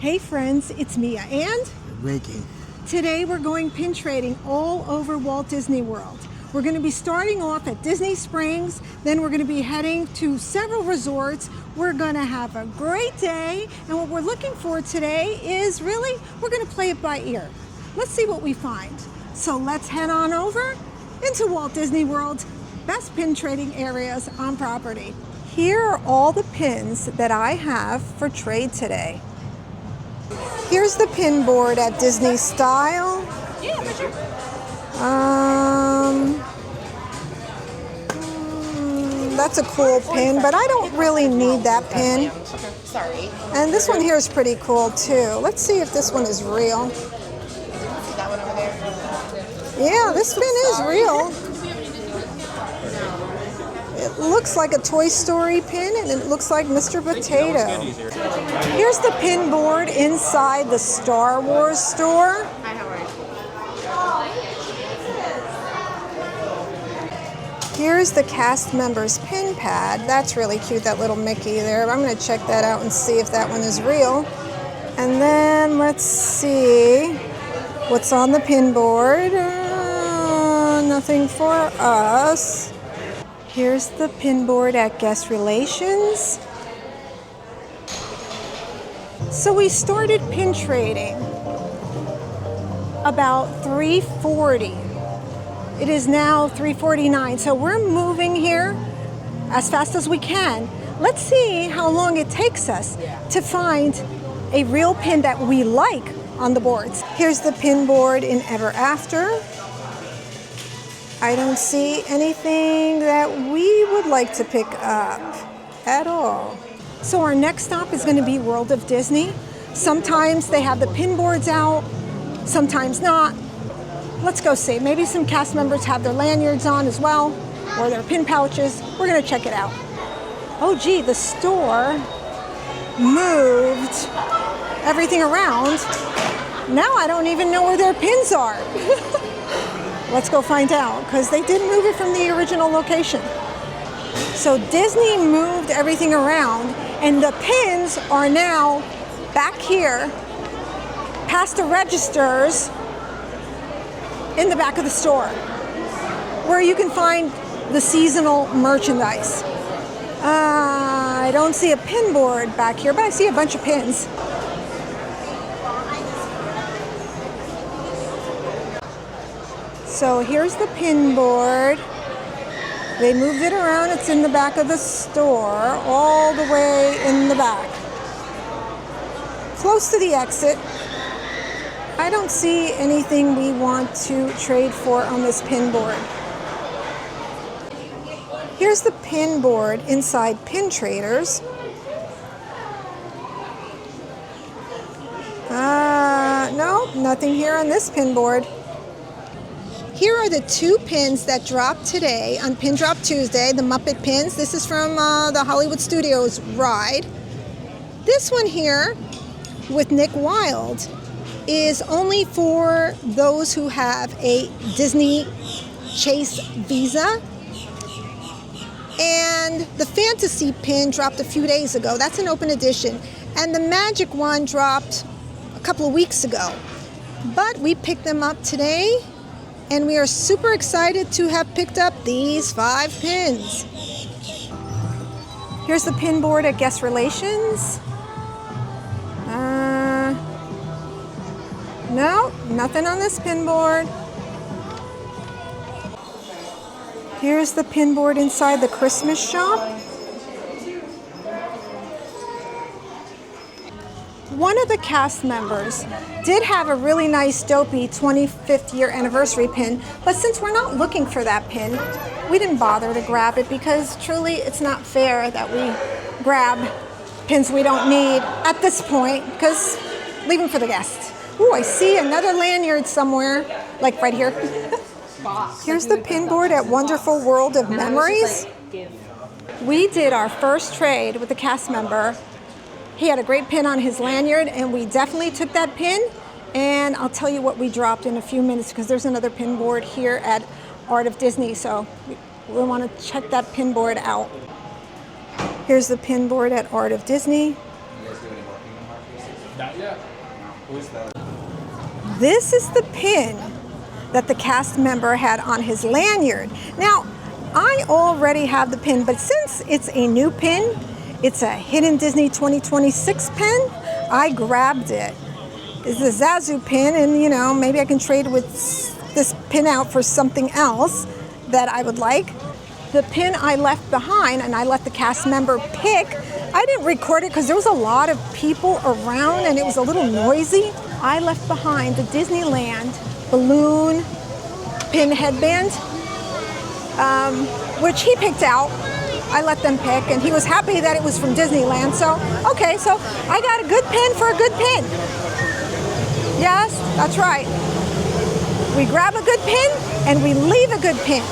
Hey friends, it's Mia and Ricky. Today we're going pin trading all over Walt Disney World. We're going to be starting off at Disney Springs, then we're going to be heading to several resorts. We're going to have a great day, and what we're looking for today is we're going to play it by ear. Let's see what we find. So let's head on over into Walt Disney World's best pin trading areas on property. Here are all the pins that I have for trade today. Here's the pin board at Disney Style. Yeah, for sure. That's a cool pin, but I don't really need that pin. Okay, sorry. And this one here is pretty cool too. Let's see if this one is real. See that one over there? Yeah, this pin is real. It looks like a Toy Story pin, and it looks like Mr. Potato. Here's the pin board inside the Star Wars store. Hi, how are you? Here's the cast members pin pad. That's really cute, that little Mickey there. I'm going to check that out and see if that one is real. And then let's see what's on the pin board. Nothing for us. Here's the pin board at Guest Relations. So we started pin trading about 3:40. It is now 3:49, so we're moving here as fast as we can. Let's see how long it takes us to find a real pin that we like on the boards. Here's the pin board in Ever After. I don't see anything that we would like to pick up at all. So our next stop is going to be World of Disney. Sometimes they have the pin boards out, sometimes not. Let's go see. Maybe some cast members have their lanyards on as well, or their pin pouches. We're going to check it out. Oh gee, the store moved everything around. Now I don't even know where their pins are. Let's go find out, because they did move it from the original location. So Disney moved everything around, and the pins are now back here, past the registers, in the back of the store, where you can find the seasonal merchandise. I don't see a pin board back here, but I see a bunch of pins. So here's the pin board. They moved it around. It's in the back of the store, all the way in the back. Close to the exit. I don't see anything we want to trade for on this pin board. Here's the pin board inside Pin Traders. No, nothing here on this pin board. Here are the two pins that dropped today on Pin Drop Tuesday, the Muppet pins. This is from the Hollywood Studios ride. This one here with Nick Wilde is only for those who have a Disney Chase Visa. And the Fantasy pin dropped a few days ago. That's an open edition. And the Magic one dropped a couple of weeks ago. But we picked them up today, and we are super excited to have picked up these 5 pins. Here's the pin board at Guest Relations. No, nothing on this pin board. Here's the pin board inside the Christmas shop. One of the cast members did have a really nice dopey 25th year anniversary pin, but since we're not looking for that pin, we didn't bother to grab it, because truly it's not fair that we grab pins we don't need at this point, because leave them for the guests. Ooh, I see another lanyard somewhere, like right here. Here's the pin board at Wonderful World of Memories. We did our first trade with the cast member. He had a great pin on his lanyard, and we definitely took that pin. And I'll tell you what we dropped in a few minutes, because there's another pin board here at Art of Disney, so we want to check that pin board out. Here's the pin board at Art of Disney. This is the pin that the cast member had on his lanyard. Now, I already have the pin, but since it's a new pin, it's a Hidden Disney 2026 pin, I grabbed it. It's a Zazu pin, and you know, maybe I can trade with this pin out for something else that I would like. The pin I left behind, and I let the cast member pick. I didn't record it because there was a lot of people around and it was a little noisy. I left behind the Disneyland balloon pin headband, which he picked out. I let them pick, and he was happy that it was from Disneyland. So, okay, so I got a good pin for a good pin. Yes, that's right. We grab a good pin and we leave a good pin.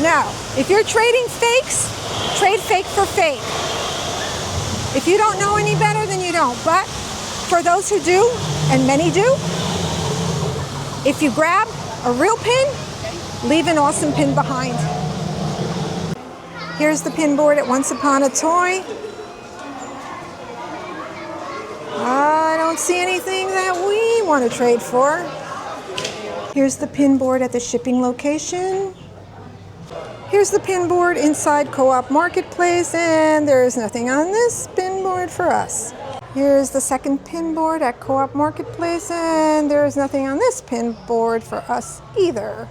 Now, if you're trading fakes, trade fake for fake. If you don't know any better, then you don't. But for those who do, and many do, if you grab a real pin, leave an awesome pin behind. Here's the pin board at Once Upon a Toy. I don't see anything that we want to trade for. Here's the pin board at the shipping location. Here's the pin board inside Co-op Marketplace, and there is nothing on this pin board for us. Here's the second pin board at Co-op Marketplace, and there is nothing on this pin board for us either.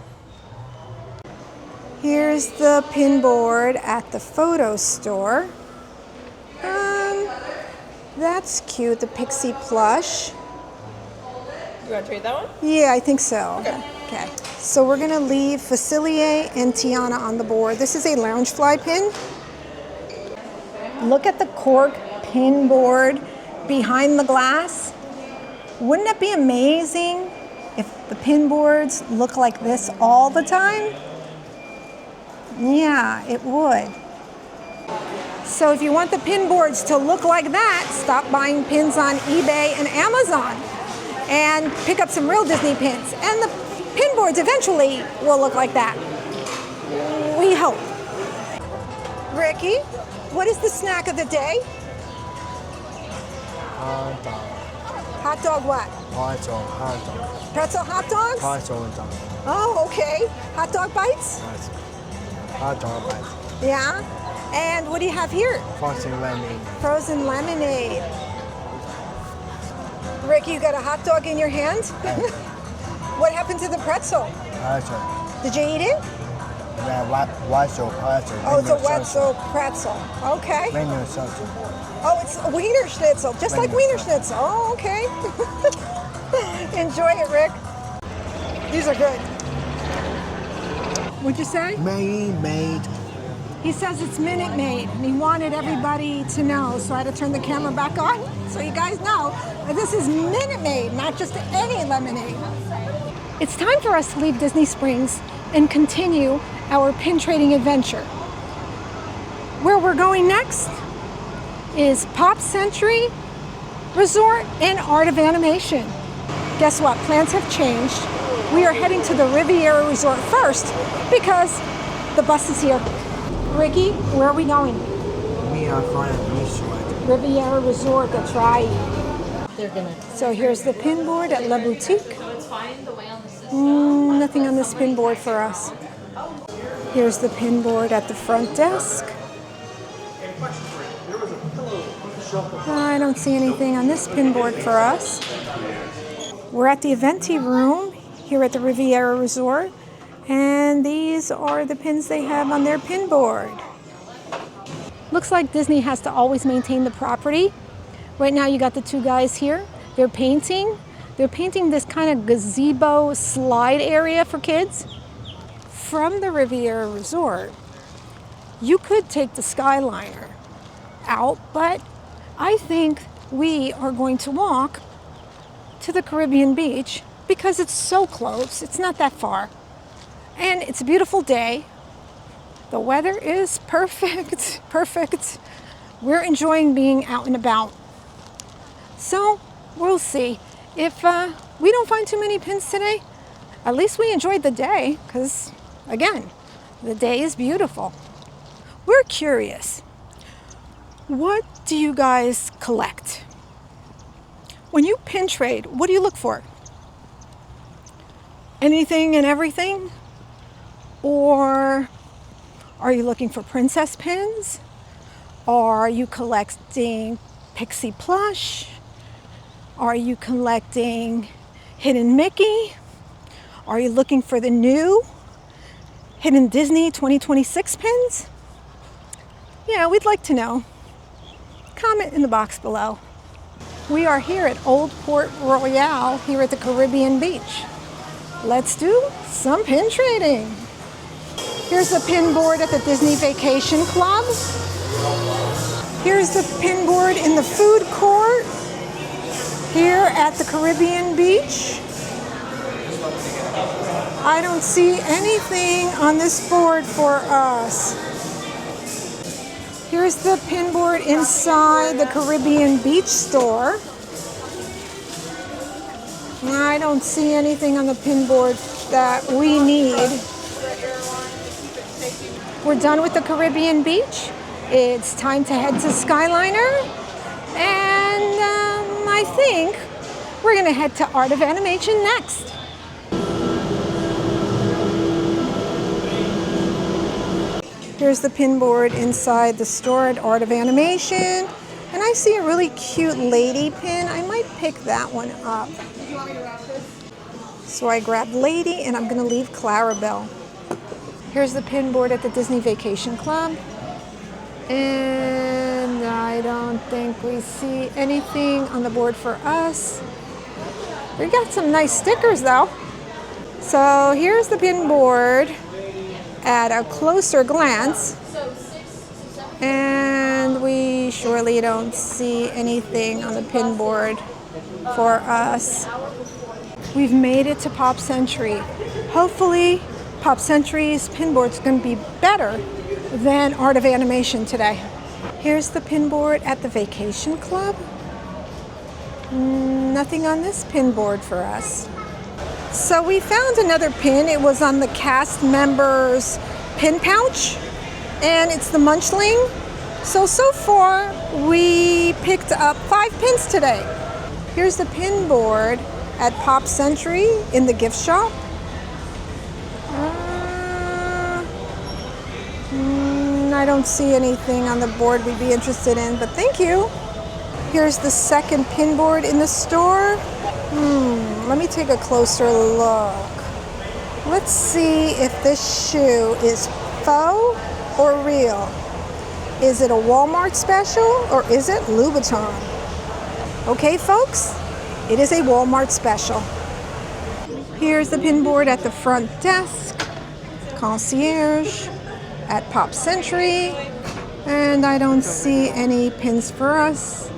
Here's the pin board at the photo store. That's cute, the Pixie plush. You want to trade that one? Yeah, I think so. Okay. So we're gonna leave Facilier and Tiana on the board. This is a Loungefly pin. Look at the cork pin board behind the glass. Wouldn't it be amazing if the pin boards look like this all the time? Yeah, it would. So if you want the pin boards to look like that, stop buying pins on eBay and Amazon and pick up some real Disney pins. And the pin boards eventually will look like that. We hope. Ricky, what is the snack of the day? Hot dog. Hot dog what? Hot dog. Pretzel hot dogs? Hot dog. Oh, okay. Hot dog bites? Hot dog bites. Yeah. And what do you have here? Frozen lemonade. Frozen lemonade. Ricky, you got a hot dog in your hand? What happened to the pretzel? Pretzel. Did you eat it? Yeah, pretzel. Oh, it's a Wetzel pretzel. Okay. Menu salsa. Oh, it's a Wiener Schnitzel, just like Wiener Schnitzel. Oh, okay. Enjoy it, Rick. These are good. What'd you say? Made. He says it's Minute Maid, and he wanted everybody to know, so I had to turn the camera back on so you guys know that this is Minute Maid, not just any lemonade. It's time for us to leave Disney Springs and continue our pin trading adventure. Where we're going next is Pop Century Resort and Art of Animation. Guess what? Plans have changed. We are heading to the Riviera Resort first because the bus is here. Ricky, where are we going? We are from Resort. Riviera Resort, that's right. They're gonna. So here's the pin board at La Boutique. Nothing on this pin board for us. Here's the pin board at the front desk. I don't see anything on this pin board for us. We're at the Eventi room here at the Riviera Resort, and these are the pins they have on their pin board. Looks like Disney has to always maintain the property. Right now you got the two guys here. They're painting. They're painting this kind of gazebo slide area for kids. From the Riviera Resort, you could take the Skyliner out, but I think we are going to walk to the Caribbean beach because it's so close. It's not that far. And it's a beautiful day. The weather is perfect, perfect. We're enjoying being out and about. So we'll see. If we don't find too many pins today, at least we enjoyed the day because, again, the day is beautiful. We're curious. What do you guys collect? When you pin trade, what do you look for? Anything and everything? Or are you looking for princess pins? Are you collecting Pixie plush? Are you collecting Hidden Mickey? Are you looking for the new Hidden Disney 2026 pins? Yeah, we'd like to know. Comment in the box below. We are here at Old Port Royale here at the Caribbean Beach. Let's do some pin trading. Here's the pin board at the Disney Vacation Club. Here's the pin board in the food court here at the Caribbean Beach. I don't see anything on this board for us. Here's the pin board inside the Caribbean Beach store. I don't see anything on the pin board that we need. We're done with the Caribbean Beach. It's time to head to Skyliner. And I think we're gonna head to Art of Animation next. Here's the pin board inside the store at Art of Animation. And I see a really cute lady pin. I might pick that one up. So I grabbed Lady and I'm gonna leave Clarabelle. Here's the pin board at the Disney Vacation Club. And I don't think we see anything on the board for us. We got some nice stickers though. So here's the pin board at a closer glance. And we surely don't see anything on the pin board for us. We've made it to Pop Century. Hopefully Pop Century's pin board's going to be better than Art of Animation today. Here's the pin board at the Vacation Club. Nothing on this pin board for us. So we found another pin. It was on the cast members' pin pouch, and it's the Munchling. So far, we picked up 5 pins today. Here's the pin board at Pop Century in the gift shop. I don't see anything on the board we'd be interested in, but thank you. Here's the second pin board in the store. Let me take a closer look. Let's see if this shoe is faux or real. Is it a Walmart special or is it Louboutin? Okay, folks, it is a Walmart special. Here's the pin board at the front desk, concierge at Pop Century, and I don't see any pins for us.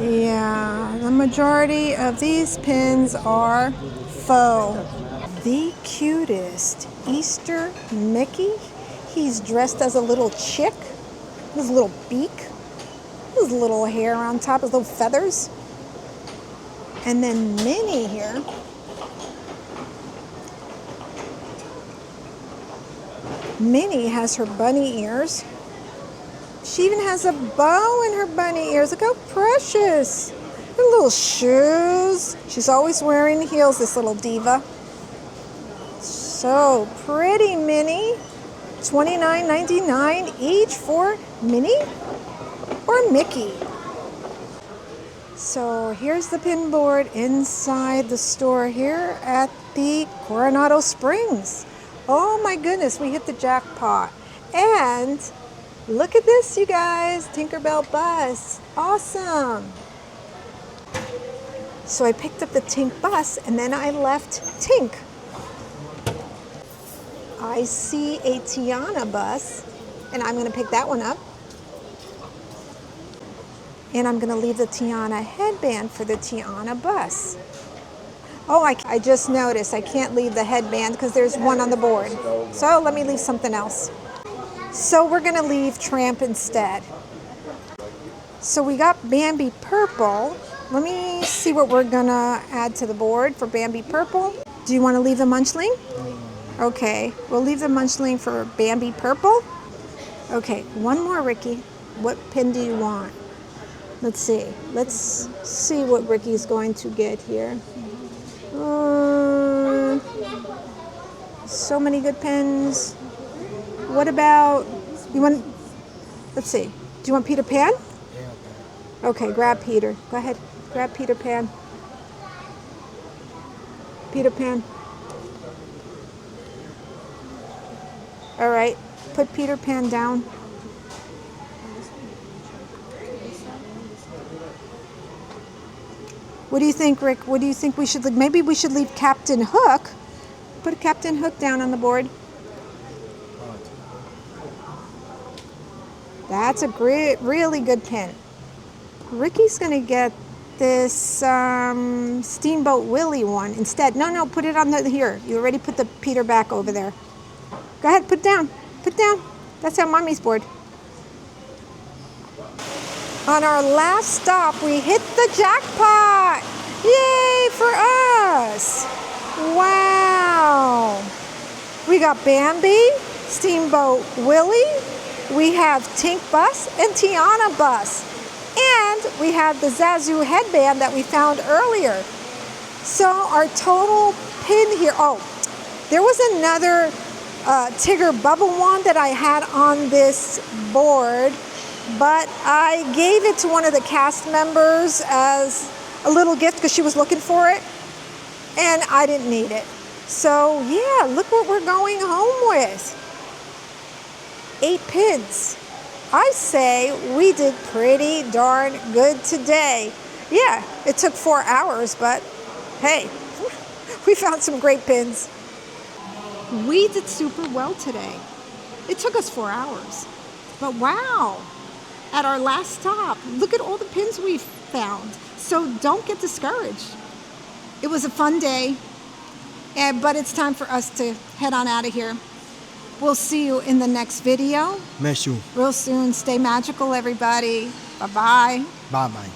Yeah, the majority of these pins are faux. The cutest Easter Mickey. He's dressed as a little chick. His little beak. His little hair on top, his little feathers. And then Minnie here. Minnie has her bunny ears. She even has a bow in her bunny ears. Look how precious. Her little shoes. She's always wearing heels, this little diva. So pretty, Minnie. $29.99 each for Minnie or Mickey. So here's the pin board inside the store here at the Coronado Springs. Oh my goodness, we hit the jackpot. And look at this, you guys, Tinkerbell bus. Awesome. So I picked up the Tink bus and then I left Tink. I see a Tiana bus and I'm going to pick that one up. And I'm going to leave the Tiana headband for the Tiana bus. Oh, I just noticed I can't leave the headband because there's one on the board. So let me leave something else. So we're going to leave Tramp instead. So we got Bambi Purple. Let me see what we're going to add to the board for Bambi Purple. Do you want to leave the Munchling? Okay, we'll leave the Munchling for Bambi Purple. Okay, one more, Ricky. What pin do you want? Let's see. Let's see what Ricky's going to get here. So many good pins. What about, you want, let's see. Do you want Peter Pan? Yeah, Okay, grab Peter. Go ahead. Grab Peter Pan. Peter Pan. All right. Put Peter Pan down. What do you think, Rick? What do you think we should leave? Maybe we should leave Captain Hook. Put Captain Hook down on the board. That's a great, really good pin. Ricky's going to get this Steamboat Willie one instead. No, put it on the here. You already put the Peter back over there. Go ahead, put down. Put down. That's on Mommy's board. On our last stop, we hit the jackpot. Yay for us. Wow. We got Bambi, Steamboat Willie. We have Tink Bus and Tiana Bus. And we have the Zazu headband that we found earlier. So our total pin here, oh, there was another Tigger bubble wand that I had on this board, but I gave it to one of the cast members as a little gift because she was looking for it, and I didn't need it. So yeah, look what we're going home with. 8 pins. I say we did pretty darn good today. Yeah, it took 4 hours, but hey, we found some great pins. We did super well today. It took us 4 hours, but wow, at our last stop, look at all the pins we found. So don't get discouraged. It was a fun day, but it's time for us to head on out of here. We'll see you in the next video. Miss you. Real soon. Stay magical, everybody. Bye-bye. Bye-bye.